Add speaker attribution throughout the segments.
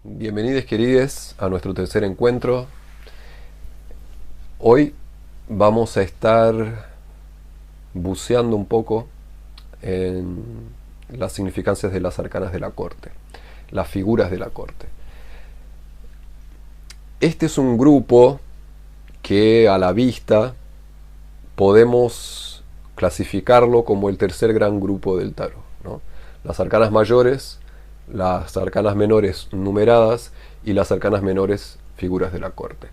Speaker 1: Bienvenidos queridos a nuestro tercer encuentro. Hoy vamos a estar buceando un poco en las significancias de las arcanas de la corte, las figuras de la corte. Este es un grupo que a la vista podemos clasificarlo como el tercer gran grupo del tarot, ¿no? Las arcanas mayores, las arcanas menores numeradas y las arcanas menores figuras de la corte.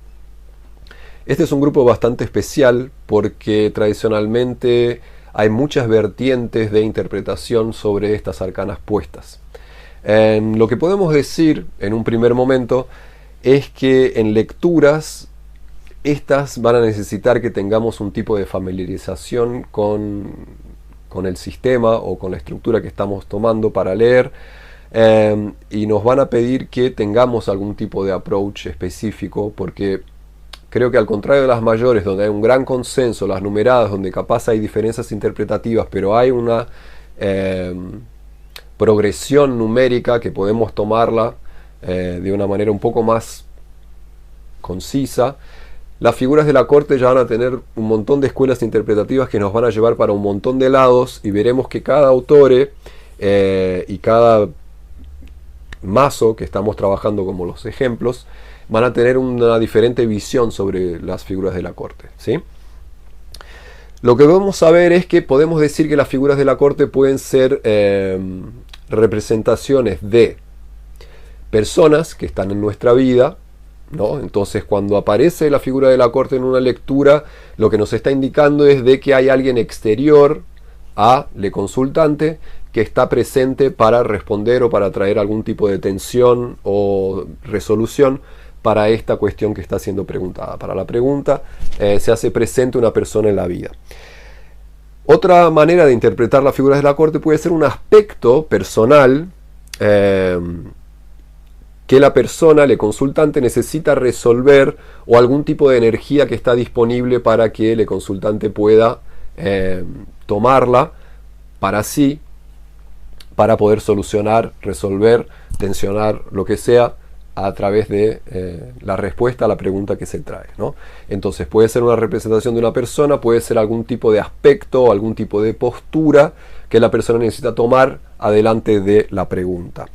Speaker 1: Este es un grupo bastante especial porque tradicionalmente hay muchas vertientes de interpretación sobre estas arcanas puestas. Lo que podemos decir en un primer momento es que en lecturas estas van a necesitar que tengamos un tipo de familiarización con el sistema o con la estructura que estamos tomando para leer. Y nos van a pedir que tengamos algún tipo de approach específico, porque creo que al contrario de las mayores, donde hay un gran consenso, las numeradas, donde capaz hay diferencias interpretativas, pero hay una progresión numérica que podemos tomarla de una manera un poco más concisa, las figuras de la corte ya van a tener un montón de escuelas interpretativas que nos van a llevar para un montón de lados, y veremos que cada autor y cada mazo que estamos trabajando como los ejemplos van a tener una diferente visión sobre las figuras de la corte, ¿sí? Lo que vamos a ver es que podemos decir que las figuras de la corte pueden ser representaciones de personas que están en nuestra vida, ¿no? Entonces cuando aparece la figura de la corte en una lectura, lo que nos está indicando es de que hay alguien exterior a le consultante que está presente para responder o para traer algún tipo de tensión o resolución para esta cuestión que está siendo preguntada. Para la pregunta se hace presente una persona en la vida. Otra manera de interpretar las figuras de la corte puede ser un aspecto personal que la persona, el consultante, necesita resolver, o algún tipo de energía que está disponible para que el consultante pueda tomarla para sí, para poder solucionar, resolver, tensionar, lo que sea, a través de la respuesta a la pregunta que se trae, ¿no? Entonces puede ser una representación de una persona, puede ser algún tipo de aspecto o algún tipo de postura que la persona necesita tomar adelante de la pregunta.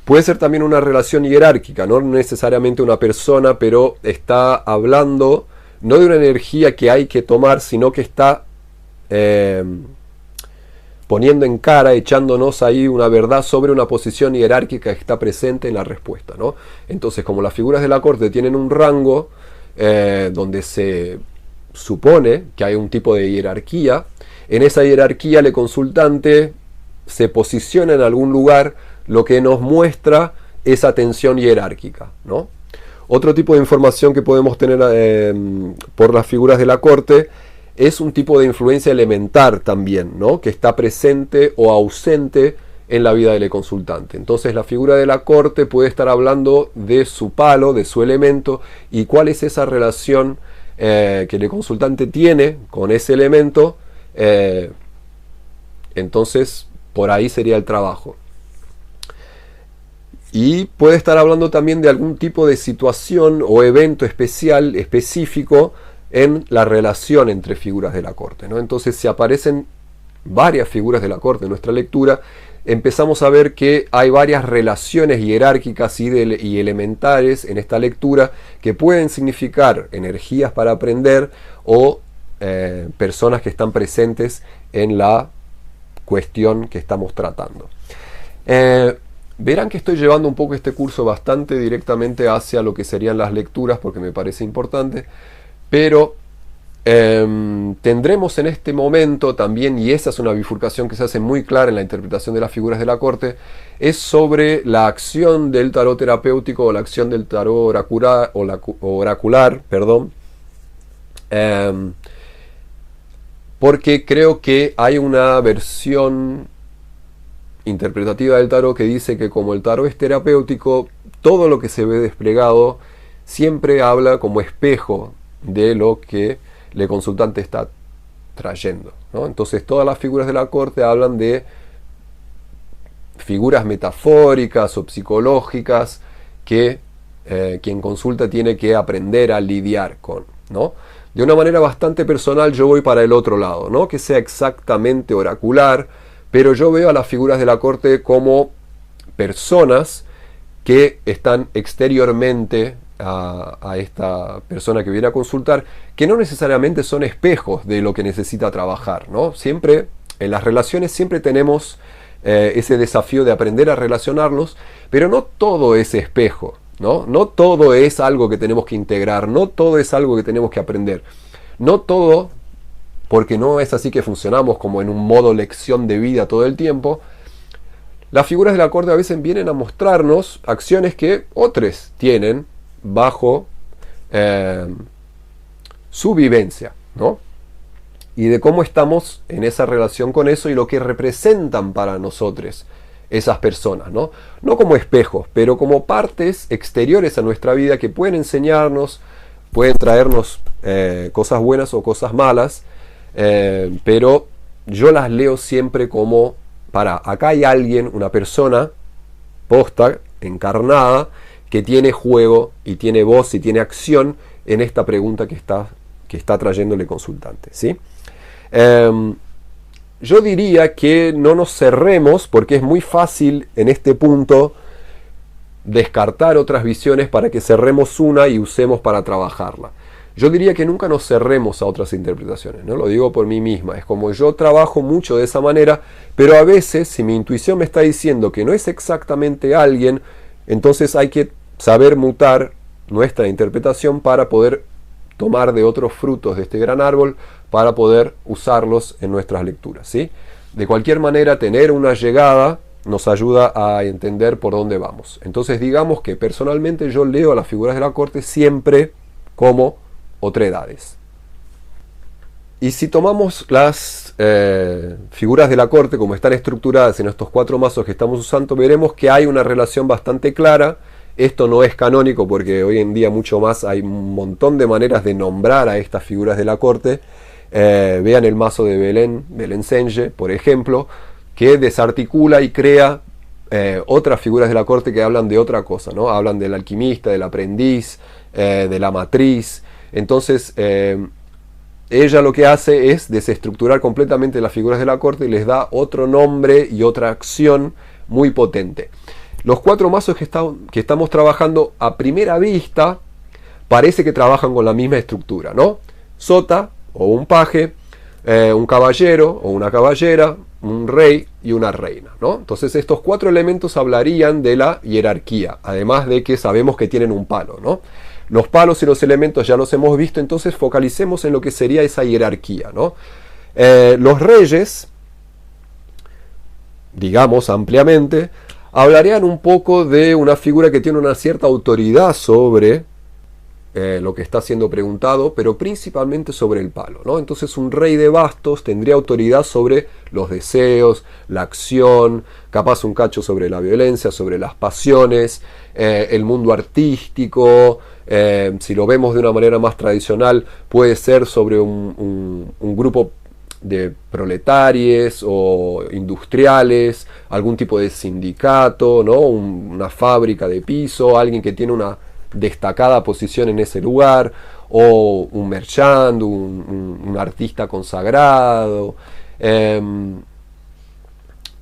Speaker 1: Puede ser también una relación jerárquica, no necesariamente una persona, pero está hablando no de una energía que hay que tomar, sino que está poniendo en cara, echándonos ahí una verdad sobre una posición jerárquica que está presente en la respuesta, ¿no? Entonces, como las figuras de la corte tienen un rango donde se supone que hay un tipo de jerarquía, en esa jerarquía el consultante se posiciona en algún lugar, lo que nos muestra esa tensión jerárquica, ¿no? Otro tipo de información que podemos tener por las figuras de la corte es un tipo de influencia elemental también, ¿no? Que está presente o ausente en la vida del consultante. Entonces la figura de la corte puede estar hablando de su palo, de su elemento, y cuál es esa relación que el consultante tiene con ese elemento. Entonces por ahí sería el trabajo. Y puede estar hablando también de algún tipo de situación o evento especial, específico, en la relación entre figuras de la corte, ¿no? Entonces, si aparecen varias figuras de la corte en nuestra lectura, empezamos a ver que hay varias relaciones jerárquicas y elementales en esta lectura que pueden significar energías para aprender o personas que están presentes en la cuestión que estamos tratando. Verán que estoy llevando un poco este curso bastante directamente hacia lo que serían las lecturas, porque me parece importante. Pero tendremos en este momento también, y esa es una bifurcación que se hace muy clara en la interpretación de las figuras de la corte, es sobre la acción del tarot terapéutico o la acción del tarot oracular, porque creo que hay una versión interpretativa del tarot que dice que como el tarot es terapéutico, todo lo que se ve desplegado siempre habla como espejo de lo que el consultante está trayendo, ¿no? Entonces todas las figuras de la corte hablan de figuras metafóricas o psicológicas que quien consulta tiene que aprender a lidiar con, ¿no? De una manera bastante personal yo voy para el otro lado, no que sea exactamente oracular, pero yo veo a las figuras de la corte como personas que están exteriormente a esta persona que viene a consultar, que no necesariamente son espejos de lo que necesita trabajar, ¿no? Siempre, en las relaciones siempre tenemos ese desafío de aprender a relacionarnos, pero no todo es espejo, ¿no? No todo es algo que tenemos que integrar, no todo es algo que tenemos que aprender, no todo, porque no es así que funcionamos como en un modo lección de vida todo el tiempo. Las figuras de la corte a veces vienen a mostrarnos acciones que otros tienen bajo su vivencia, ¿no? Y de cómo estamos en esa relación con eso y lo que representan para nosotros esas personas, ¿no? No como espejos, pero como partes exteriores a nuestra vida que pueden enseñarnos, pueden traernos cosas buenas o cosas malas, pero yo las leo siempre como, acá hay alguien, una persona posta, encarnada, que tiene juego y tiene voz y tiene acción en esta pregunta que está trayendo el consultante, ¿sí? Yo diría que no nos cerremos, porque es muy fácil en este punto descartar otras visiones para que cerremos una y usemos para trabajarla. Yo diría que nunca nos cerremos a otras interpretaciones, ¿no? Lo digo por mí misma, es como yo trabajo mucho de esa manera, pero a veces si mi intuición me está diciendo que no es exactamente alguien, entonces hay que saber mutar nuestra interpretación para poder tomar de otros frutos de este gran árbol para poder usarlos en nuestras lecturas, ¿sí? De cualquier manera, tener una llegada nos ayuda a entender por dónde vamos. Entonces digamos que personalmente yo leo a las figuras de la corte siempre como otredades. Y si tomamos las figuras de la corte como están estructuradas en estos 4 mazos que estamos usando, veremos que hay una relación bastante clara. Esto no es canónico porque hoy en día mucho más hay un montón de maneras de nombrar a estas figuras de la corte. Vean el mazo de Belén Senge, por ejemplo, que desarticula y crea otras figuras de la corte que hablan de otra cosa, ¿no? Hablan del alquimista, del aprendiz, de la matriz. Entonces, ella lo que hace es desestructurar completamente las figuras de la corte y les da otro nombre y otra acción muy potente. Los 4 mazos que estamos trabajando a primera vista parece que trabajan con la misma estructura, ¿no? Sota o un paje, un caballero o una caballera, un rey y una reina, ¿no? Entonces estos 4 elementos hablarían de la jerarquía, además de que sabemos que tienen un palo, ¿no? Los palos y los elementos ya los hemos visto, entonces focalicemos en lo que sería esa jerarquía, ¿no? Los reyes, digamos ampliamente, hablarían un poco de una figura que tiene una cierta autoridad sobre lo que está siendo preguntado, pero principalmente sobre el palo, ¿no? Entonces un rey de bastos tendría autoridad sobre los deseos, la acción, capaz un cacho sobre la violencia, sobre las pasiones, el mundo artístico, si lo vemos de una manera más tradicional, puede ser sobre un grupo de proletarios o industriales, algún tipo de sindicato, ¿no? Una fábrica de piso, alguien que tiene una destacada posición en ese lugar, o un merchant, un artista consagrado,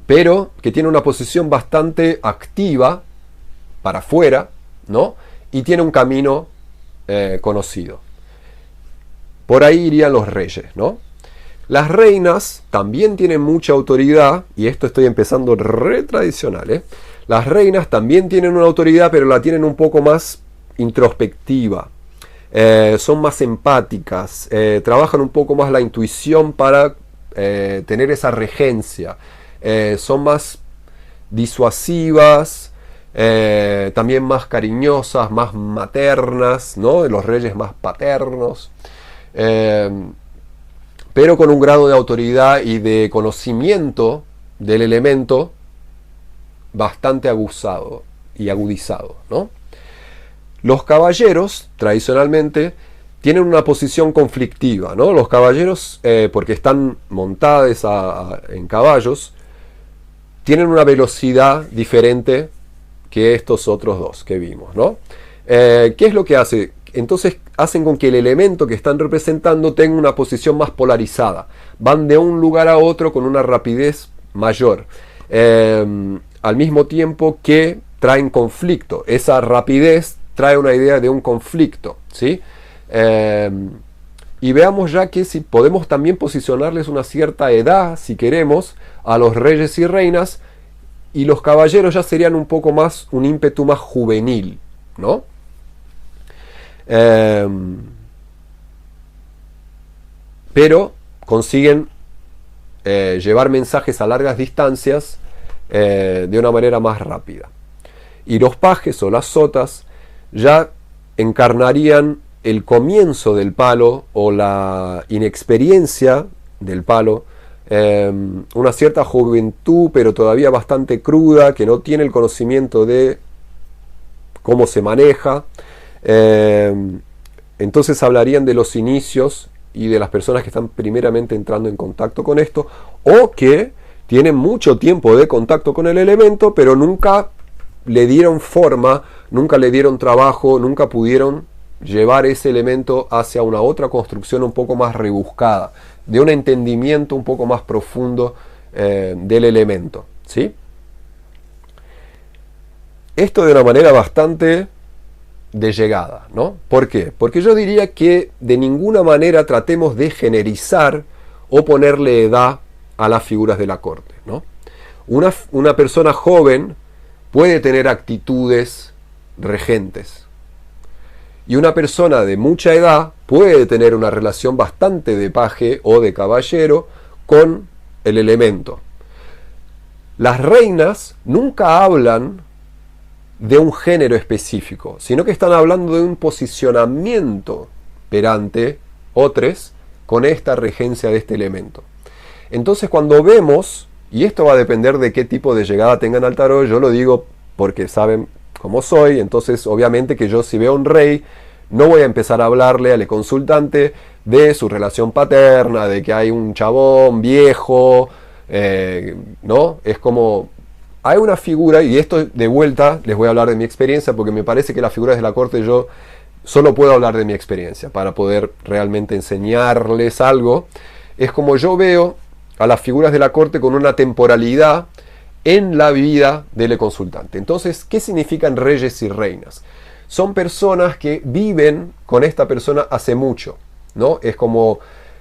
Speaker 1: pero que tiene una posición bastante activa para afuera, ¿no? Y tiene un camino conocido. Por ahí irían los reyes, ¿no? Las reinas también tienen mucha autoridad, y esto estoy empezando re tradicional, ¿eh? Las reinas también tienen una autoridad, pero la tienen un poco más introspectiva. Son más empáticas, trabajan un poco más la intuición para tener esa regencia. Son más disuasivas, también más cariñosas, más maternas, ¿no? Los reyes más paternos. Pero con un grado de autoridad y de conocimiento del elemento bastante abusado y agudizado, ¿no? Los caballeros, tradicionalmente, tienen una posición conflictiva, ¿no? Los caballeros, porque están montados en caballos, tienen una velocidad diferente que estos otros dos que vimos, ¿no? ¿Qué es lo que hace? Entonces hacen con que el elemento que están representando tenga una posición más polarizada. Van de un lugar a otro con una rapidez mayor. Al mismo tiempo que traen conflicto. Esa rapidez trae una idea de un conflicto, ¿sí? Y veamos ya que si podemos también posicionarles una cierta edad, si queremos, a los reyes y reinas, y los caballeros ya serían un poco más, un ímpetu más juvenil, ¿no? Pero consiguen llevar mensajes a largas distancias de una manera más rápida. Y los pajes o las sotas ya encarnarían el comienzo del palo o la inexperiencia del palo, una cierta juventud pero todavía bastante cruda, que no tiene el conocimiento de cómo se maneja. Entonces hablarían de los inicios y de las personas que están primeramente entrando en contacto con esto, o que tienen mucho tiempo de contacto con el elemento pero nunca le dieron forma, nunca le dieron trabajo, nunca pudieron llevar ese elemento hacia una otra construcción un poco más rebuscada, de un entendimiento un poco más profundo del elemento, ¿sí? Esto de una manera bastante de llegada, ¿no? ¿Por qué? Porque yo diría que de ninguna manera tratemos de generizar o ponerle edad a las figuras de la corte, ¿no? Una persona joven puede tener actitudes regentes, y una persona de mucha edad puede tener una relación bastante de paje o de caballero con el elemento. Las reinas nunca hablan de un género específico, sino que están hablando de un posicionamiento perante otros con esta regencia de este elemento. Entonces cuando vemos, y esto va a depender de qué tipo de llegada tengan al tarot, yo lo digo porque saben cómo soy, entonces obviamente que yo si veo un rey, no voy a empezar a hablarle al consultante de su relación paterna, de que hay un chabón viejo, ¿no? Es como, hay una figura, y esto de vuelta les voy a hablar de mi experiencia, porque me parece que las figuras de la corte yo solo puedo hablar de mi experiencia, para poder realmente enseñarles algo. Es como yo veo a las figuras de la corte con una temporalidad en la vida del consultante. Entonces, ¿qué significan reyes y reinas? Son personas que viven con esta persona hace mucho, ¿no? Es como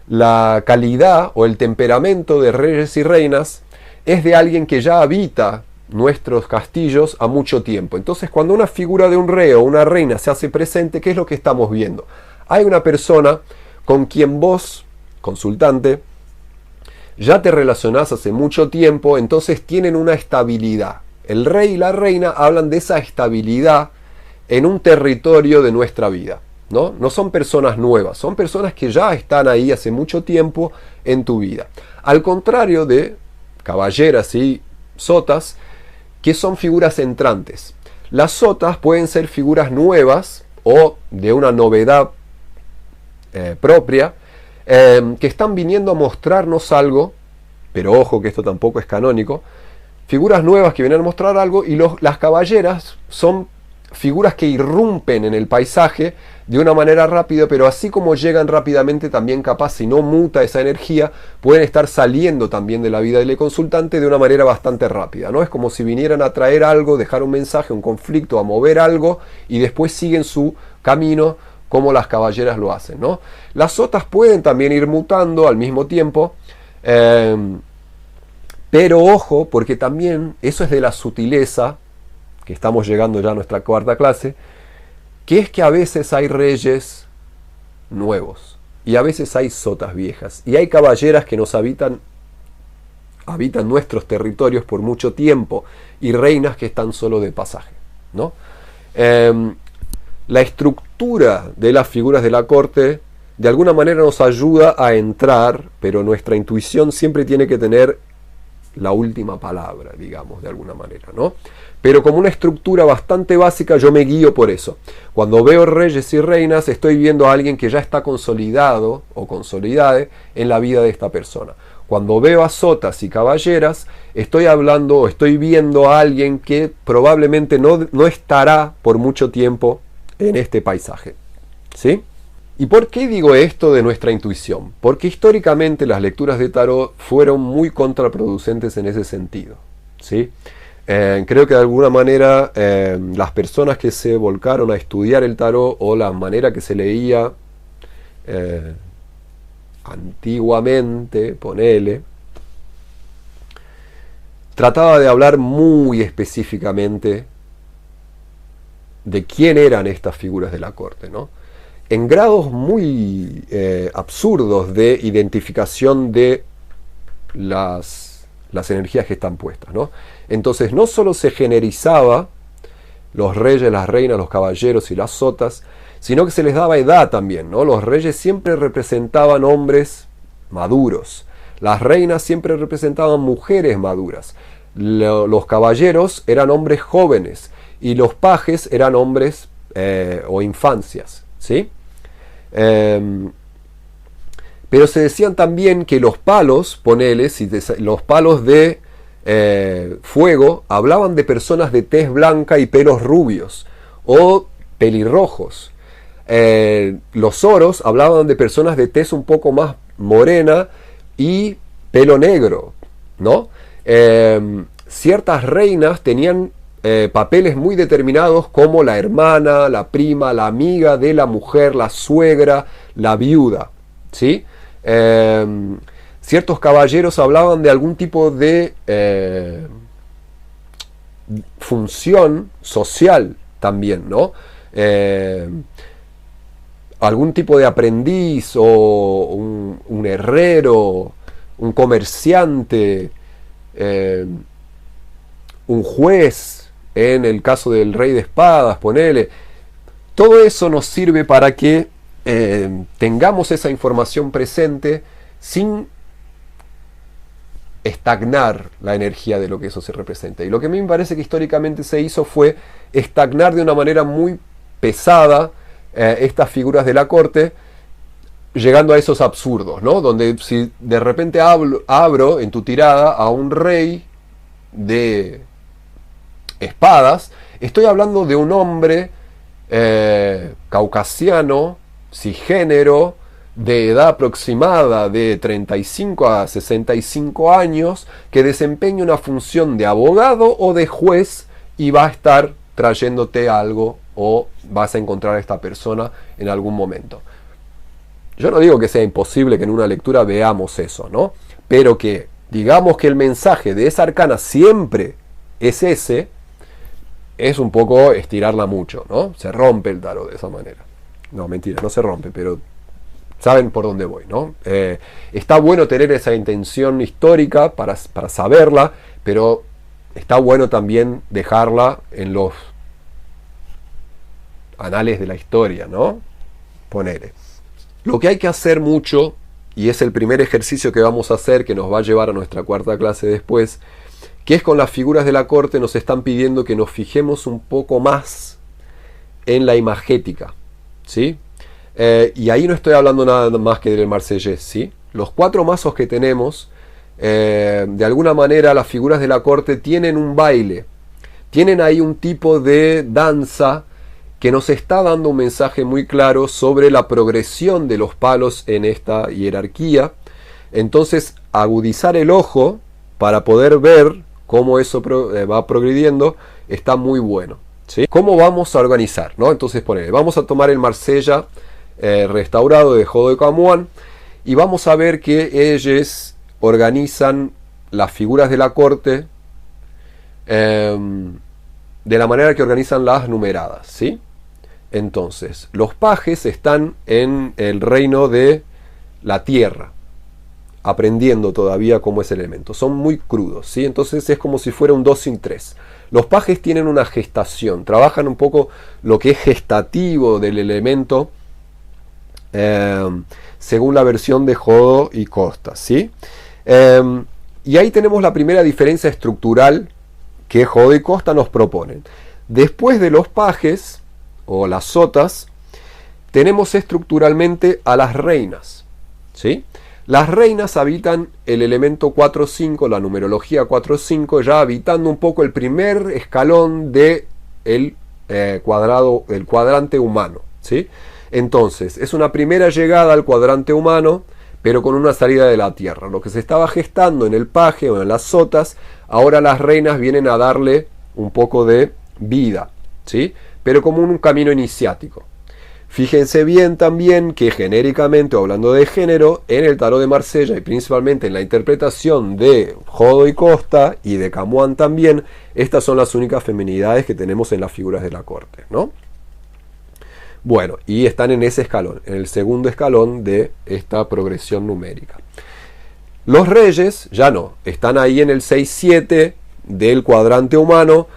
Speaker 1: la calidad o el temperamento de reyes y reinas es de alguien que ya habita nuestros castillos a mucho tiempo. Entonces, cuando una figura de un rey o una reina se hace presente, ¿qué es lo que estamos viendo? Hay una persona con quien vos, consultante, ya te relacionás hace mucho tiempo, entonces tienen una estabilidad. El rey y la reina hablan de esa estabilidad en un territorio de nuestra vida, ¿no? No son personas nuevas, son personas que ya están ahí hace mucho tiempo en tu vida. Al contrario de caballeras y sotas, que son figuras entrantes. Las sotas pueden ser figuras nuevas o de una novedad propia, que están viniendo a mostrarnos algo, pero ojo que esto tampoco es canónico, figuras nuevas que vienen a mostrar algo, y las caballeras son figuras que irrumpen en el paisaje de una manera rápida, pero así como llegan rápidamente, también capaz, si no muta esa energía, pueden estar saliendo también de la vida del consultante de una manera bastante rápida, ¿no? Es como si vinieran a traer algo, dejar un mensaje, un conflicto, a mover algo, y después siguen su camino como las caballeras lo hacen, ¿no? Las sotas pueden también ir mutando al mismo tiempo, pero ojo, porque también eso es de la sutileza, que estamos llegando ya a nuestra cuarta clase, que es que a veces hay reyes nuevos y a veces hay sotas viejas y hay caballeras que nos habitan nuestros territorios por mucho tiempo y reinas que están solo de pasaje, ¿no? La estructura de las figuras de la corte de alguna manera nos ayuda a entrar, pero nuestra intuición siempre tiene que tener la última palabra, digamos, de alguna manera, ¿no? Pero como una estructura bastante básica, yo me guío por eso. Cuando veo reyes y reinas, estoy viendo a alguien que ya está consolidado o consolidade en la vida de esta persona. Cuando veo a sotas y caballeras, estoy hablando o estoy viendo a alguien que probablemente no estará por mucho tiempo en este paisaje. ¿Sí? ¿Y por qué digo esto de nuestra intuición? Porque históricamente las lecturas de tarot fueron muy contraproducentes en ese sentido. ¿Sí? Creo que de alguna manera las personas que se volcaron a estudiar el tarot o la manera que se leía antiguamente, ponele, trataba de hablar muy específicamente de quién eran estas figuras de la corte, ¿no? En grados muy absurdos de identificación de las energías que están puestas, ¿no? Entonces no solo se generizaba los reyes, las reinas, los caballeros y las sotas, sino que se les daba edad también, ¿no? Los reyes siempre representaban hombres maduros, las reinas siempre representaban mujeres maduras, los caballeros eran hombres jóvenes y los pajes eran hombres o infancias, ¿sí? Pero se decían también que los palos, ponele, los palos de fuego hablaban de personas de tez blanca y pelos rubios o pelirrojos. Los oros hablaban de personas de tez un poco más morena y pelo negro, ¿no? Ciertas reinas tenían papeles muy determinados como la hermana, la prima, la amiga de la mujer, la suegra, la viuda, ¿sí? Ciertos caballeros hablaban de algún tipo de función social también, ¿no? Algún tipo de aprendiz o un herrero, un comerciante, un juez, en el caso del rey de espadas, ponele. Todo eso nos sirve para que tengamos esa información presente sin estagnar la energía de lo que eso se representa. Y lo que a mí me parece que históricamente se hizo fue estagnar de una manera muy pesada estas figuras de la corte, llegando a esos absurdos, ¿no? Donde si de repente abro en tu tirada a un rey de espadas, estoy hablando de un hombre caucasiano, cisgénero, de edad aproximada de 35 a 65 años, que desempeña una función de abogado o de juez y va a estar trayéndote algo o vas a encontrar a esta persona en algún momento. Yo no digo que sea imposible que en una lectura veamos eso, ¿no? Pero que digamos que el mensaje de esa arcana siempre es ese, es un poco estirarla mucho, ¿no? Se rompe el tarot de esa manera. No, mentira, no se rompe, pero saben por dónde voy, ¿no? Está bueno tener esa intención histórica para saberla, pero está bueno también dejarla en los anales de la historia, ¿no? Ponele. Lo que hay que hacer mucho, y es el primer ejercicio que vamos a hacer, que nos va a llevar a nuestra cuarta clase después, que es con las figuras de la corte, nos están pidiendo que nos fijemos un poco más en la imagética, ¿sí? Y ahí no estoy hablando nada más que del marsellés, ¿sí? Los 4 mazos que tenemos, de alguna manera las figuras de la corte tienen un baile, tienen ahí un tipo de danza que nos está dando un mensaje muy claro sobre la progresión de los palos en esta jerarquía. Entonces, agudizar el ojo para poder ver cómo eso va progrediendo está muy bueno, ¿sí? ¿Cómo vamos a organizar, ¿no? Entonces, vamos a tomar el Marsella restaurado de Jodo de Camuán y vamos a ver que ellos organizan las figuras de la corte de la manera que organizan las numeradas, ¿sí? Entonces, los pajes están en el reino de la tierra, aprendiendo todavía cómo es el elemento. Son muy crudos, ¿sí? Entonces es como si fuera un 2 sin 3. Los pajes tienen una gestación, trabajan un poco lo que es gestativo del elemento según la versión de Jodo y Costa, ¿sí? Y ahí tenemos la primera diferencia estructural que Jodo y Costa nos proponen. Después de los pajes o las sotas, tenemos estructuralmente a las reinas, ¿sí? Las reinas habitan el elemento 4-5, la numerología 4-5, ya habitando un poco el primer escalón de el cuadrante humano, ¿sí? Entonces, es una primera llegada al cuadrante humano, pero con una salida de la Tierra. Lo que se estaba gestando en el paje o en las sotas, ahora las reinas vienen a darle un poco de vida, ¿sí? Pero como un camino iniciático. Fíjense bien también que genéricamente, hablando de género, en el tarot de Marsella y principalmente en la interpretación de Jodo y Costa y de Camoán también, estas son las únicas feminidades que tenemos en las figuras de la corte, ¿no? Bueno, y están en ese escalón, en el segundo escalón de esta progresión numérica. Los reyes ya no, están ahí en el 6-7 del cuadrante humano,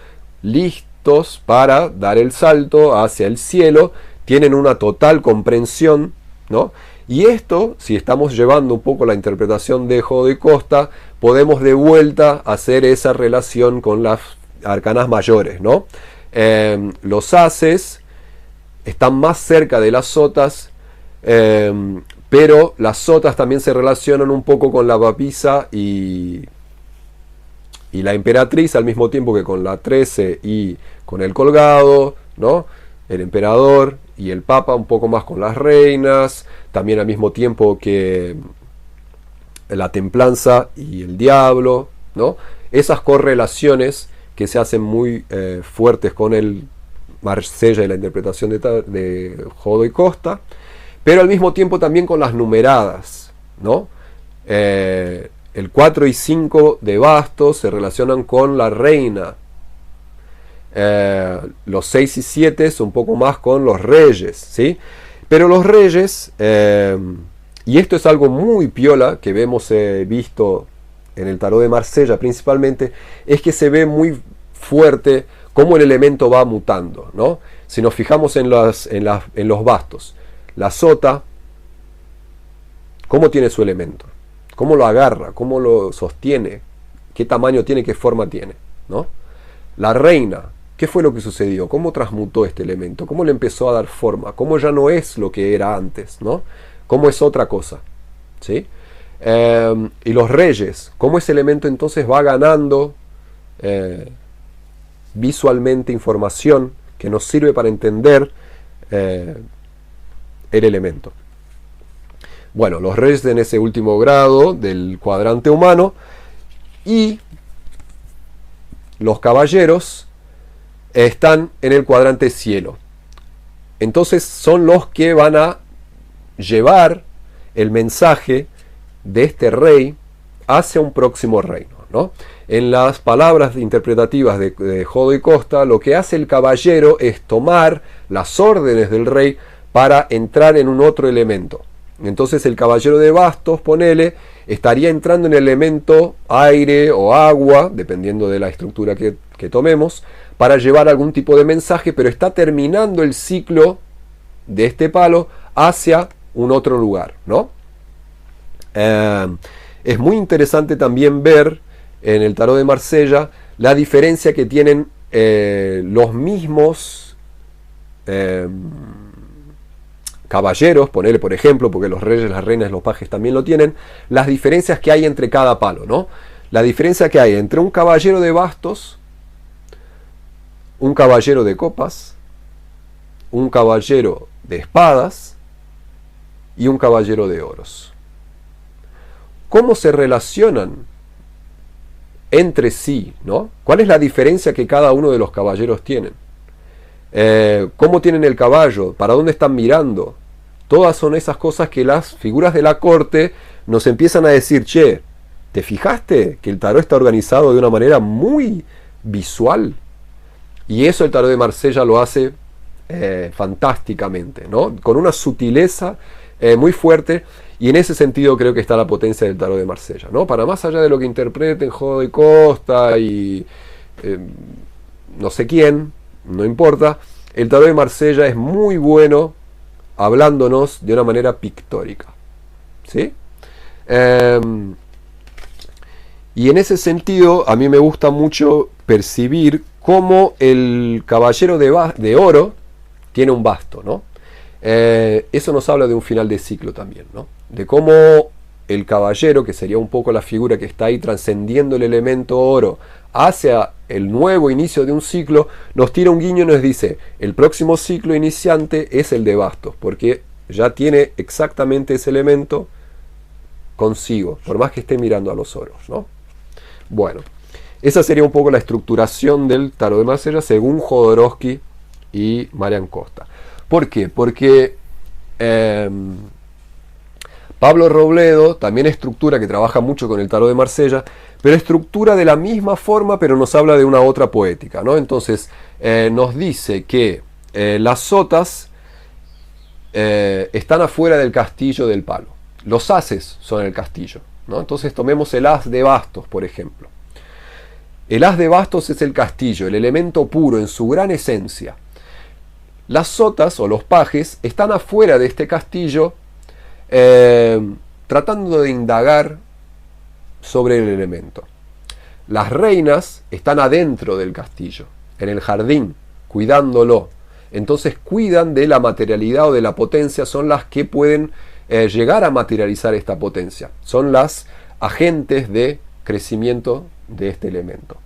Speaker 1: listos para dar el salto hacia el cielo, tienen una total comprensión, ¿no? Y esto, si estamos llevando un poco la interpretación de Jodo y Costa, podemos de vuelta hacer esa relación con las arcanas mayores, ¿no? Los ases están más cerca de las sotas, pero las sotas también se relacionan un poco con la papisa y la emperatriz, al mismo tiempo que con la 13 y con el colgado, ¿no? El emperador y el papa, un poco más con las reinas, también al mismo tiempo que la templanza y el diablo, ¿no? Esas correlaciones que se hacen muy fuertes con el Marsella y la interpretación de Jodo y Costa, pero al mismo tiempo también con las numeradas, ¿no? El 4 y 5 de bastos se relacionan con la reina. Los 6 y 7 son un poco más con los reyes, ¿sí? Pero los reyes, y esto es algo muy piola que vemos visto en el tarot de Marsella principalmente, es que se ve muy fuerte cómo el elemento va mutando, ¿no? Si nos fijamos en los bastos, la sota, ¿cómo tiene su elemento? ¿Cómo lo agarra? ¿Cómo lo sostiene? ¿Qué tamaño tiene? ¿Qué forma tiene? ¿No? La reina, ¿qué fue lo que sucedió? ¿Cómo transmutó este elemento? ¿Cómo le empezó a dar forma? ¿Cómo ya no es lo que era antes? ¿No? ¿Cómo es otra cosa? ¿Sí? Y los reyes, ¿cómo ese elemento entonces va ganando visualmente información que nos sirve para entender el elemento? Bueno, los reyes en ese último grado del cuadrante humano, y los caballeros están en el cuadrante cielo. Entonces son los que van a llevar el mensaje de este rey hacia un próximo reino, ¿no? En las palabras interpretativas de Jodo y Costa, lo que hace el caballero es tomar las órdenes del rey para entrar en un otro elemento. Entonces el caballero de bastos, ponele, estaría entrando en el elemento aire o agua, dependiendo de la estructura que tomemos, para llevar algún tipo de mensaje, pero está terminando el ciclo de este palo hacia un otro lugar, ¿no? Es muy interesante también ver en el tarot de Marsella la diferencia que tienen los mismos caballeros, ponele por ejemplo, porque los reyes, las reinas, los pajes también lo tienen, las diferencias que hay entre cada palo, ¿no? La diferencia que hay entre un caballero de bastos, un caballero de copas, un caballero de espadas y un caballero de oros. ¿Cómo se relacionan entre sí, ¿no? ¿Cuál es la diferencia que cada uno de los caballeros tienen? ¿Cómo tienen el caballo? ¿Para dónde están mirando? Todas son esas cosas que las figuras de la corte nos empiezan a decir, che, ¿te fijaste que el tarot está organizado de una manera muy visual? Y eso el tarot de Marsella lo hace fantásticamente, ¿no? Con una sutileza muy fuerte, y en ese sentido creo que está la potencia del tarot de Marsella, ¿no? Para más allá de lo que interpreten Jodo y Costa y no sé quién, no importa, el tarot de Marsella es muy bueno hablándonos de una manera pictórica, ¿sí? Y en ese sentido a mí me gusta mucho percibir cómo el caballero de oro tiene un basto, ¿no? Eso nos habla de un final de ciclo también, ¿no? De cómo el caballero, que sería un poco la figura que está ahí trascendiendo el elemento oro hacia el nuevo inicio de un ciclo, nos tira un guiño y nos dice, el próximo ciclo iniciante es el de bastos, porque ya tiene exactamente ese elemento consigo, por más que esté mirando a los oros, ¿no? Bueno, esa sería un poco la estructuración del tarot de Marsella según Jodorowsky y Marian Costa. ¿Por qué? Porque Pablo Robledo también estructura, que trabaja mucho con el tarot de Marsella, pero estructura de la misma forma, pero nos habla de una otra poética, ¿no? Entonces nos dice que las sotas están afuera del castillo del palo. Los ases son el castillo, ¿no? Entonces tomemos el as de bastos, por ejemplo. El as de bastos es el castillo, el elemento puro en su gran esencia. Las sotas o los pajes están afuera de este castillo, tratando de indagar sobre el elemento. Las reinas están adentro del castillo, en el jardín, cuidándolo. Entonces cuidan de la materialidad o de la potencia, son las que pueden llegar a materializar esta potencia. Son las agentes de crecimiento de este elemento.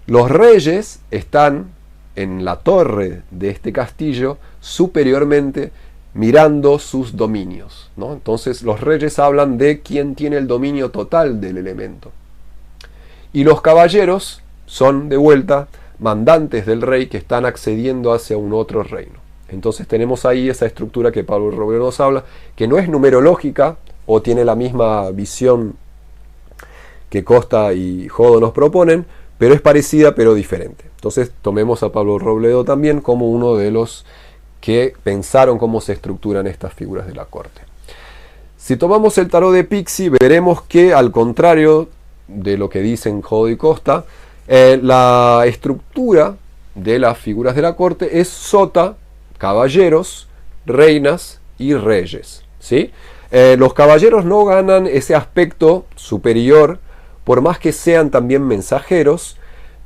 Speaker 1: Los reyes están en la torre de este castillo superiormente mirando sus dominios, ¿no? Entonces los reyes hablan de quién tiene el dominio total del elemento. Y los caballeros son de vuelta mandantes del rey que están accediendo hacia un otro reino. Entonces tenemos ahí esa estructura que Pablo Robledo nos habla, que no es numerológica o tiene la misma visión que Costa y Jodo nos proponen, pero es parecida pero diferente. Entonces tomemos a Pablo Robledo también como uno de los que pensaron cómo se estructuran estas figuras de la corte. Si tomamos el tarot de Pixie, veremos que al contrario de lo que dicen Jodo y Costa, la estructura de las figuras de la corte es sota, caballeros, reinas y reyes, ¿sí? Los caballeros no ganan ese aspecto superior, por más que sean también mensajeros,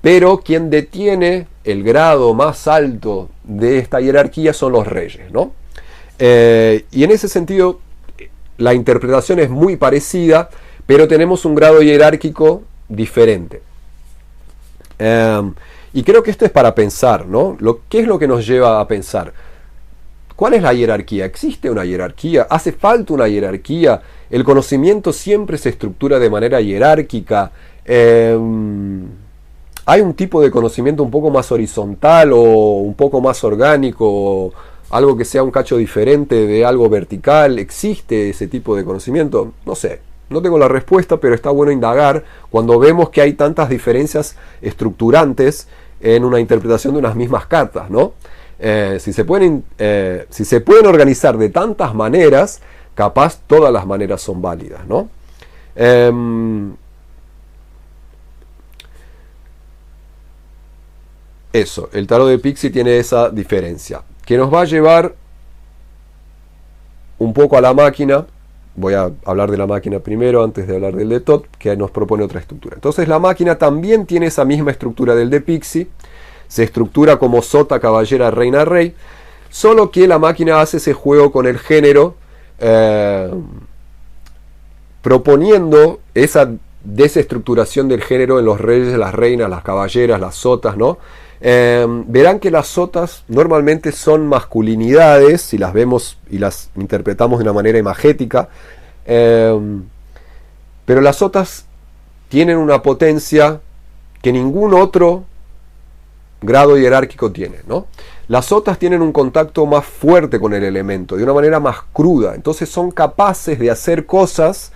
Speaker 1: pero quien detiene el grado más alto de esta jerarquía son los reyes, ¿no? Y en ese sentido, la interpretación es muy parecida, pero tenemos un grado jerárquico diferente. Y creo que esto es para pensar, ¿no? ¿Qué es lo que nos lleva a pensar? ¿Cuál es la jerarquía? ¿Existe una jerarquía? ¿Hace falta una jerarquía? ¿El conocimiento siempre se estructura de manera jerárquica? ¿Hay un tipo de conocimiento un poco más horizontal o un poco más orgánico? O algo que sea un cacho diferente de algo vertical. ¿Existe ese tipo de conocimiento? No sé. No tengo la respuesta, pero está bueno indagar cuando vemos que hay tantas diferencias estructurantes en una interpretación de unas mismas cartas, ¿no? Si se pueden organizar de tantas maneras, capaz todas las maneras son válidas, ¿no? Eso, el tarot de Pixie tiene esa diferencia, que nos va a llevar un poco a la máquina. Voy a hablar de la máquina primero antes de hablar del de Thoth, que nos propone otra estructura. Entonces la máquina también tiene esa misma estructura del de Pixie. Se estructura como sota, caballera, reina, rey. Solo que la máquina hace ese juego con el género, proponiendo esa desestructuración del género en los reyes, las reinas, las caballeras, las sotas, ¿no? Verán que las sotas normalmente son masculinidades, si las vemos y las interpretamos de una manera imagética, pero las sotas tienen una potencia que ningún otro grado jerárquico tiene, ¿no? Las sotas tienen un contacto más fuerte con el elemento, de una manera más cruda, entonces son capaces de hacer cosas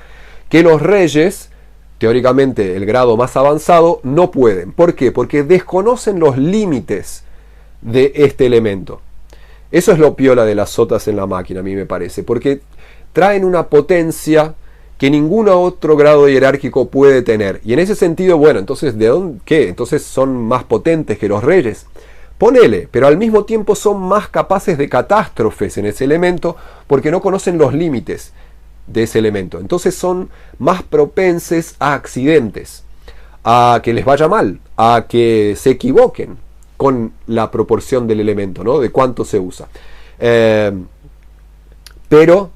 Speaker 1: que los reyes, teóricamente el grado más avanzado, no pueden. ¿Por qué? Porque desconocen los límites de este elemento. Eso es lo piola de las sotas en la máquina, a mí me parece, porque traen una potencia que ningún otro grado jerárquico puede tener. Y en ese sentido, bueno, entonces, ¿de dónde? ¿Qué? Entonces son más potentes que los reyes. Ponele, pero al mismo tiempo son más capaces de catástrofes en ese elemento porque no conocen los límites de ese elemento. Entonces son más propenses a accidentes, a que les vaya mal, a que se equivoquen con la proporción del elemento, ¿no? De cuánto se usa. Pero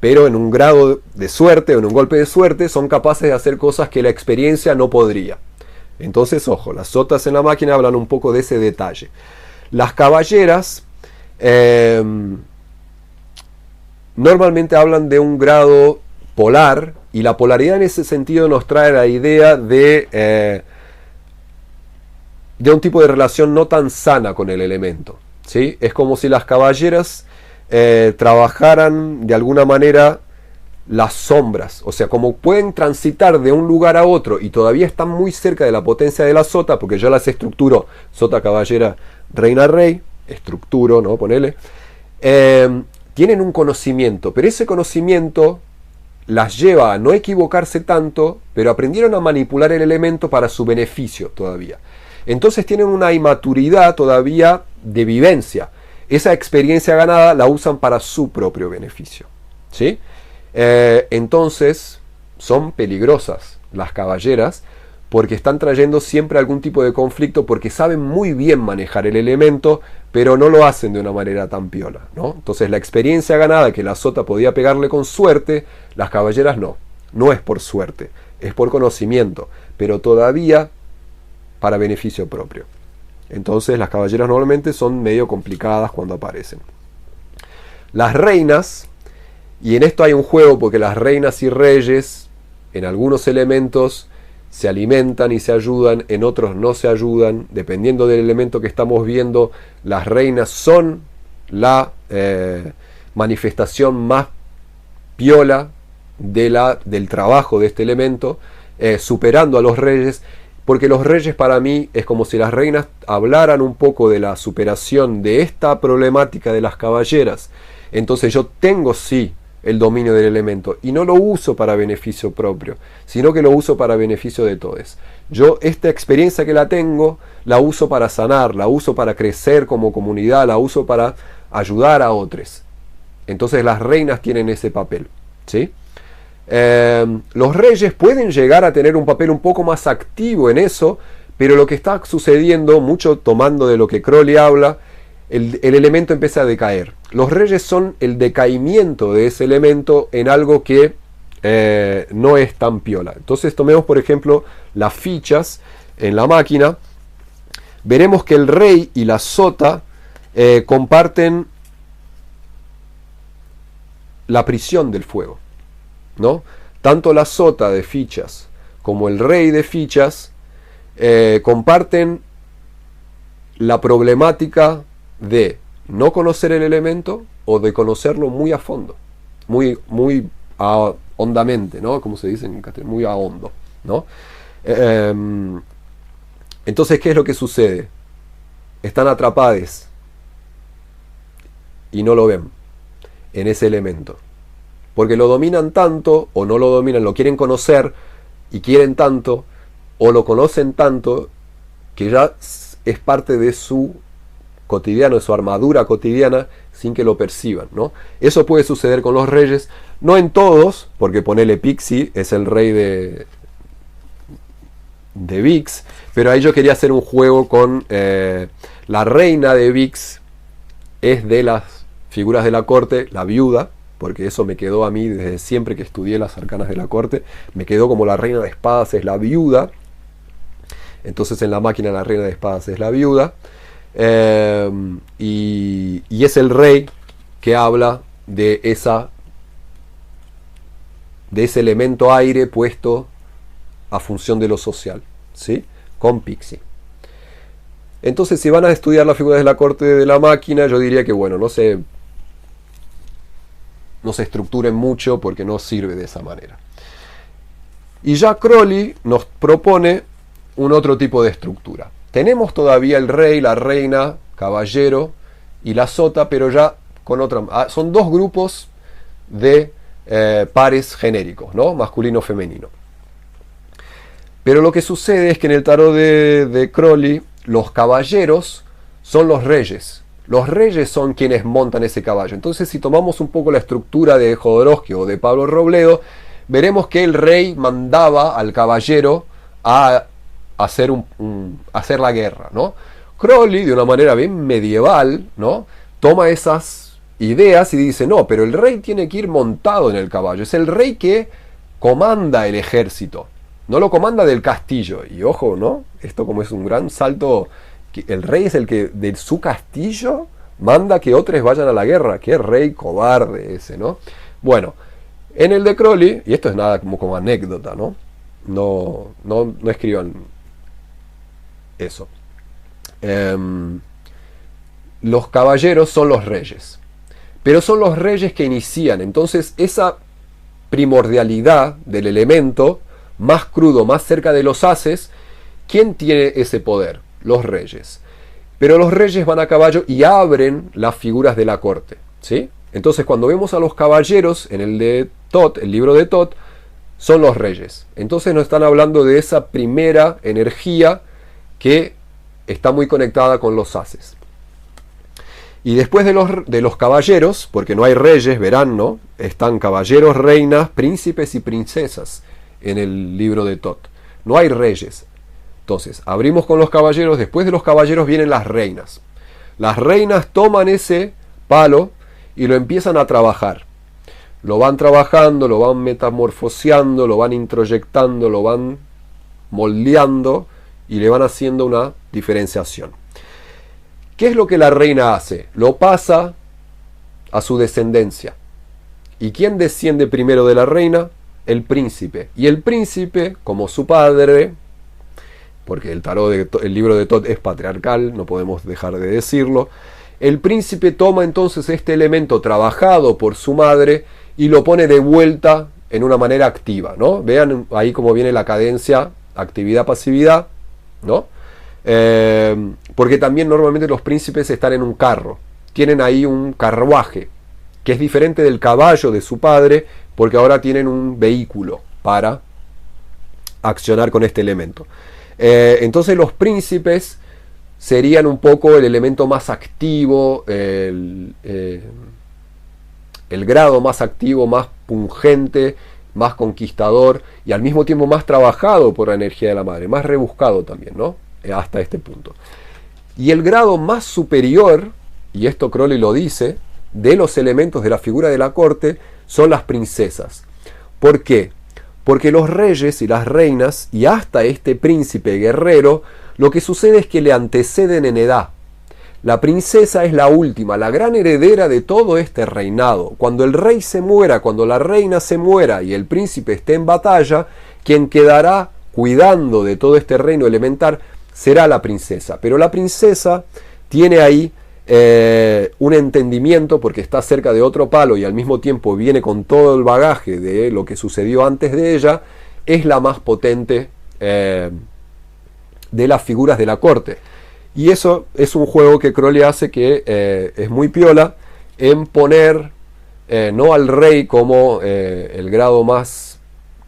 Speaker 1: pero en un grado de suerte o en un golpe de suerte son capaces de hacer cosas que la experiencia no podría. Entonces, ojo, las sotas en la máquina hablan un poco de ese detalle. Las caballeras normalmente hablan de un grado polar, y la polaridad en ese sentido nos trae la idea de un tipo de relación no tan sana con el elemento, ¿sí? Es como si las caballeras trabajaran de alguna manera las sombras, o sea, como pueden transitar de un lugar a otro y todavía están muy cerca de la potencia de la sota, porque yo las estructuro sota, caballera, reina, rey, estructuro, ¿no? Ponele, tienen un conocimiento, pero ese conocimiento las lleva a no equivocarse tanto, pero aprendieron a manipular el elemento para su beneficio todavía. Entonces tienen una inmaturidad todavía de vivencia. Esa experiencia ganada la usan para su propio beneficio, ¿sí? Entonces son peligrosas las caballeras, porque están trayendo siempre algún tipo de conflicto, porque saben muy bien manejar el elemento, pero no lo hacen de una manera tan piola, ¿no? Entonces la experiencia ganada, que la sota podía pegarle con suerte, las caballeras no. No es por suerte, es por conocimiento, pero todavía para beneficio propio. Entonces las caballeras normalmente son medio complicadas cuando aparecen. Las reinas, y en esto hay un juego, porque las reinas y reyes en algunos elementos se alimentan y se ayudan, en otros no se ayudan, dependiendo del elemento que estamos viendo. Las reinas son la manifestación más piola del trabajo de este elemento, superando a los reyes, porque los reyes para mí es como si las reinas hablaran un poco de la superación de esta problemática de las caballeras. Entonces yo tengo sí el dominio del elemento, y no lo uso para beneficio propio, sino que lo uso para beneficio de todos. Yo esta experiencia que la tengo, la uso para sanar, la uso para crecer como comunidad, la uso para ayudar a otros. Entonces las reinas tienen ese papel, ¿sí? Los reyes pueden llegar a tener un papel un poco más activo en eso, pero lo que está sucediendo, mucho tomando de lo que Crowley habla, el elemento empieza a decaer. Los reyes son el decaimiento de ese elemento en algo que no es tan piola. Entonces tomemos por ejemplo las fichas en la máquina. Veremos que el rey y la sota comparten la prisión del fuego, ¿no? Tanto la sota de fichas como el rey de fichas comparten la problemática de no conocer el elemento o de conocerlo muy a fondo, muy hondamente, ¿no? Como se dice en castellano, muy a hondo, ¿no? Entonces, ¿qué es lo que sucede? Están atrapados y no lo ven en ese elemento, porque lo dominan tanto o no lo dominan, lo quieren conocer y quieren tanto o lo conocen tanto que ya es parte de su cotidiano, de su armadura cotidiana, sin que lo perciban, ¿no? Eso puede suceder con los reyes, no en todos, porque ponele Pixie es el rey de Vix, pero ahí yo quería hacer un juego con la reina de Vix, es de las figuras de la corte, la viuda, porque eso me quedó a mí desde siempre que estudié las arcanas de la corte, me quedó como la reina de espadas es la viuda. Entonces en la máquina la reina de espadas es la viuda, y es el rey que habla de ese elemento aire puesto a función de lo social, ¿sí? Con Pixie. Entonces, si van a estudiar las figuras de la corte de la máquina, yo diría que bueno, no se estructuren mucho, porque no sirve de esa manera. Y ya Crowley nos propone un otro tipo de estructura. Tenemos todavía el rey, la reina, caballero y la sota, pero ya con otra. Son dos grupos de pares genéricos, ¿no? Masculino-femenino. Pero lo que sucede es que en el tarot de Crowley, los caballeros son los reyes. Los reyes son quienes montan ese caballo. Entonces, si tomamos un poco la estructura de Jodorowsky o de Pablo Robledo, veremos que el rey mandaba al caballero a hacer la guerra, ¿no? Crowley, de una manera bien medieval, ¿no? Toma esas ideas y dice, no, pero el rey tiene que ir montado en el caballo. Es el rey que comanda el ejército, no lo comanda del castillo. Y ojo, ¿no? Esto como es un gran salto, que el rey es el que de su castillo manda que otros vayan a la guerra. Qué rey cobarde ese, ¿no? Bueno, en el de Crowley, y esto es nada como anécdota, ¿no? No escriban eso. Los caballeros son los reyes, pero son los reyes que inician. Entonces esa primordialidad del elemento más crudo, más cerca de los haces, ¿quién tiene ese poder? Los reyes. Pero los reyes van a caballo y abren las figuras de la corte, ¿sí? Entonces cuando vemos a los caballeros en el de Thoth, el libro de Thoth, son los reyes. Entonces nos están hablando de esa primera energía que está muy conectada con los haces. Y después de los caballeros, porque no hay reyes, verán, ¿no? Están caballeros, reinas, príncipes y princesas en el libro de Thoth. No hay reyes. Entonces, abrimos con los caballeros, después de los caballeros vienen las reinas. Las reinas toman ese palo y lo empiezan a trabajar. Lo van trabajando, lo van metamorfoseando, lo van introyectando, lo van moldeando y le van haciendo una diferenciación. ¿Qué es lo que la reina hace? Lo pasa a su descendencia. ¿Y quién desciende primero de la reina? El príncipe. Y el príncipe, como su padre, porque el libro de Thoth es patriarcal, no podemos dejar de decirlo, el príncipe toma entonces este elemento trabajado por su madre y lo pone de vuelta en una manera activa, ¿no? Vean ahí cómo viene la cadencia, actividad-pasividad, ¿no? Porque también normalmente los príncipes están en un carro, tienen ahí un carruaje, que es diferente del caballo de su padre, porque ahora tienen un vehículo para accionar con este elemento. Entonces los príncipes serían un poco el elemento más activo, el grado más activo, más pungente, más conquistador y al mismo tiempo más trabajado por la energía de la madre, más rebuscado también, ¿no? Hasta este punto. Y el grado más superior, y esto Crowley lo dice, de los elementos de la figura de la corte son las princesas. ¿Por qué? Porque los reyes y las reinas y hasta este príncipe guerrero, lo que sucede es que le anteceden en edad. La princesa es la última, la gran heredera de todo este reinado. Cuando el rey se muera, cuando la reina se muera y el príncipe esté en batalla, quien quedará cuidando de todo este reino elemental será la princesa. Pero la princesa tiene ahí un entendimiento porque está cerca de otro palo y al mismo tiempo viene con todo el bagaje de lo que sucedió antes de ella, es la más potente de las figuras de la corte. Y eso es un juego que Crowley hace que es muy piola en poner no al rey como el grado más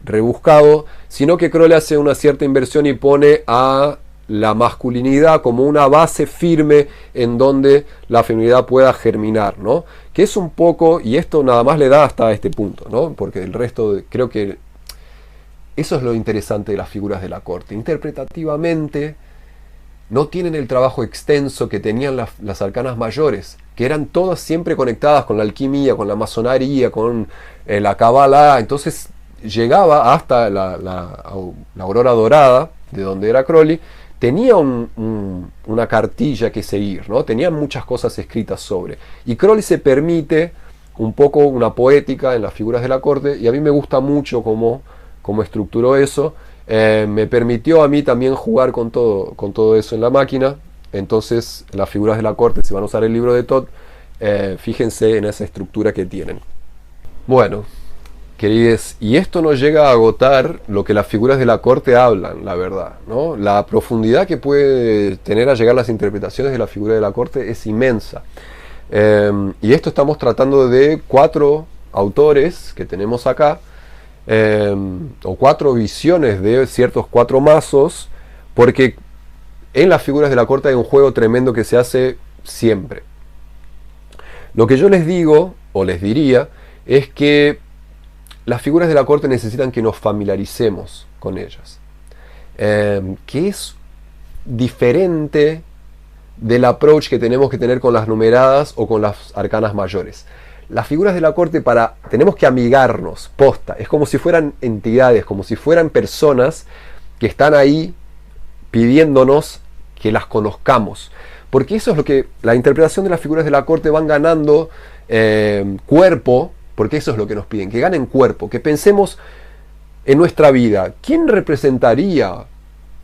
Speaker 1: rebuscado, sino que Crowley hace una cierta inversión y pone a la masculinidad como una base firme en donde la feminidad pueda germinar, ¿no? Que es un poco, y esto nada más le da hasta este punto, ¿no? Porque el resto, creo que eso es lo interesante de las figuras de la corte. Interpretativamente no tienen el trabajo extenso que tenían las arcanas mayores, que eran todas siempre conectadas con la alquimia, con la masonería, con la cábala. Entonces llegaba hasta la aurora dorada, de donde era Crowley, tenía una cartilla que seguir, ¿no? Tenían muchas cosas escritas sobre. Y Crowley se permite un poco una poética en las figuras de la corte, y a mí me gusta mucho cómo estructuró eso. Me permitió a mí también jugar con todo eso en la máquina. Entonces las figuras de la corte, si van a usar el libro de Thoth, fíjense en esa estructura que tienen. Bueno, queridos, y esto nos llega a agotar lo que las figuras de la corte hablan, la verdad, ¿no? La profundidad que puede tener a llegar las interpretaciones de la figura de la corte es inmensa. Y esto estamos tratando de 4 autores que tenemos acá, o 4 visiones de ciertos 4 mazos, porque en las figuras de la corte hay un juego tremendo que se hace siempre. Lo que yo les digo, o les diría, es que las figuras de la corte necesitan que nos familiaricemos con ellas, que es diferente del approach que tenemos que tener con las numeradas o con las arcanas mayores. Las figuras de la corte tenemos que amigarnos, posta, es como si fueran entidades, como si fueran personas que están ahí pidiéndonos que las conozcamos. Porque eso es lo que la interpretación de las figuras de la corte van ganando cuerpo, porque eso es lo que nos piden, que ganen cuerpo, que pensemos en nuestra vida, ¿quién representaría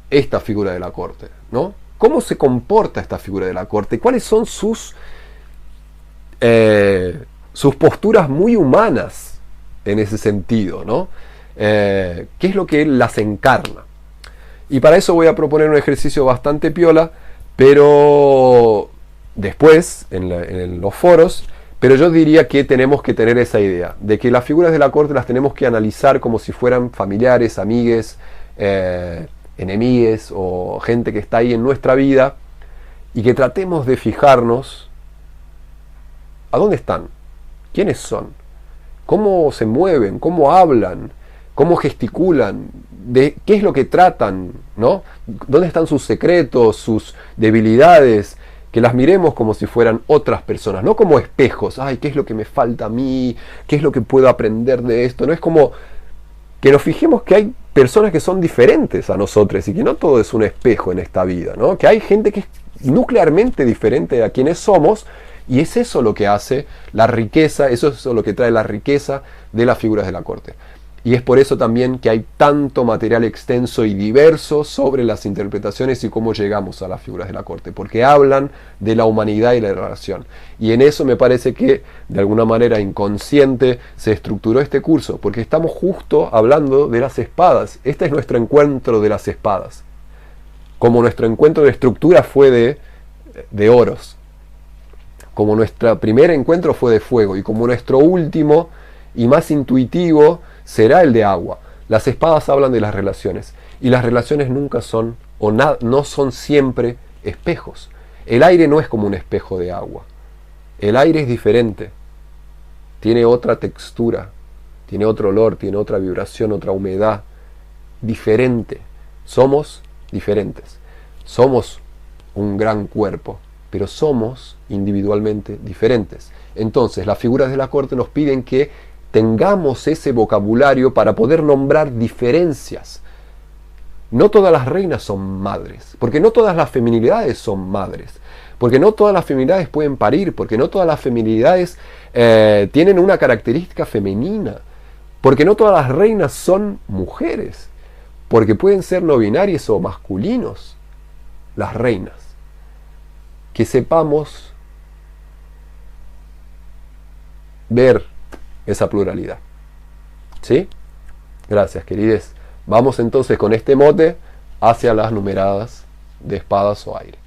Speaker 1: esta figura de la corte? ¿No? ¿Cómo se comporta esta figura de la corte? ¿Cuáles son sus posturas muy humanas en ese sentido, ¿no? ¿Qué es lo que las encarna? Y para eso voy a proponer un ejercicio bastante piola, pero después, en los foros, pero yo diría que tenemos que tener esa idea, de que las figuras de la corte las tenemos que analizar como si fueran familiares, amigues, enemigues o gente que está ahí en nuestra vida, y que tratemos de fijarnos a dónde están, quiénes son, cómo se mueven, cómo hablan, cómo gesticulan, de qué es lo que tratan, ¿no? ¿Dónde están sus secretos, sus debilidades? Que las miremos como si fueran otras personas, no como espejos. Ay, ¿qué es lo que me falta a mí? ¿Qué es lo que puedo aprender de esto? No es como que nos fijemos que hay personas que son diferentes a nosotros y que no todo es un espejo en esta vida, ¿no? Que hay gente que es nuclearmente diferente a quienes somos, y es eso lo que hace la riqueza, eso es lo que trae la riqueza de las figuras de la corte. Y es por eso también que hay tanto material extenso y diverso sobre las interpretaciones y cómo llegamos a las figuras de la corte, porque hablan de la humanidad y la relación. Y en eso me parece que de alguna manera inconsciente se estructuró este curso, porque estamos justo hablando de las espadas. Este es nuestro encuentro de las espadas. Como nuestro encuentro de estructura fue de oros, como nuestro primer encuentro fue de fuego, y como nuestro último y más intuitivo será el de agua. Las espadas hablan de las relaciones, y las relaciones nunca son, no son siempre espejos. El aire no es como un espejo de agua. El aire es diferente, tiene otra textura, tiene otro olor, tiene otra vibración, otra humedad, diferente. Somos diferentes. Somos un gran cuerpo, pero somos individualmente diferentes. Entonces, las figuras de la corte nos piden que tengamos ese vocabulario para poder nombrar diferencias. No todas las reinas son madres, porque no todas las feminidades son madres, porque no todas las feminidades pueden parir, porque no todas las feminidades tienen una característica femenina, porque no todas las reinas son mujeres, porque pueden ser no binarias o masculinos las reinas. Que sepamos ver esa pluralidad. ¿Sí? Gracias, querides. Vamos entonces con este mote hacia las numeradas de espadas o aire.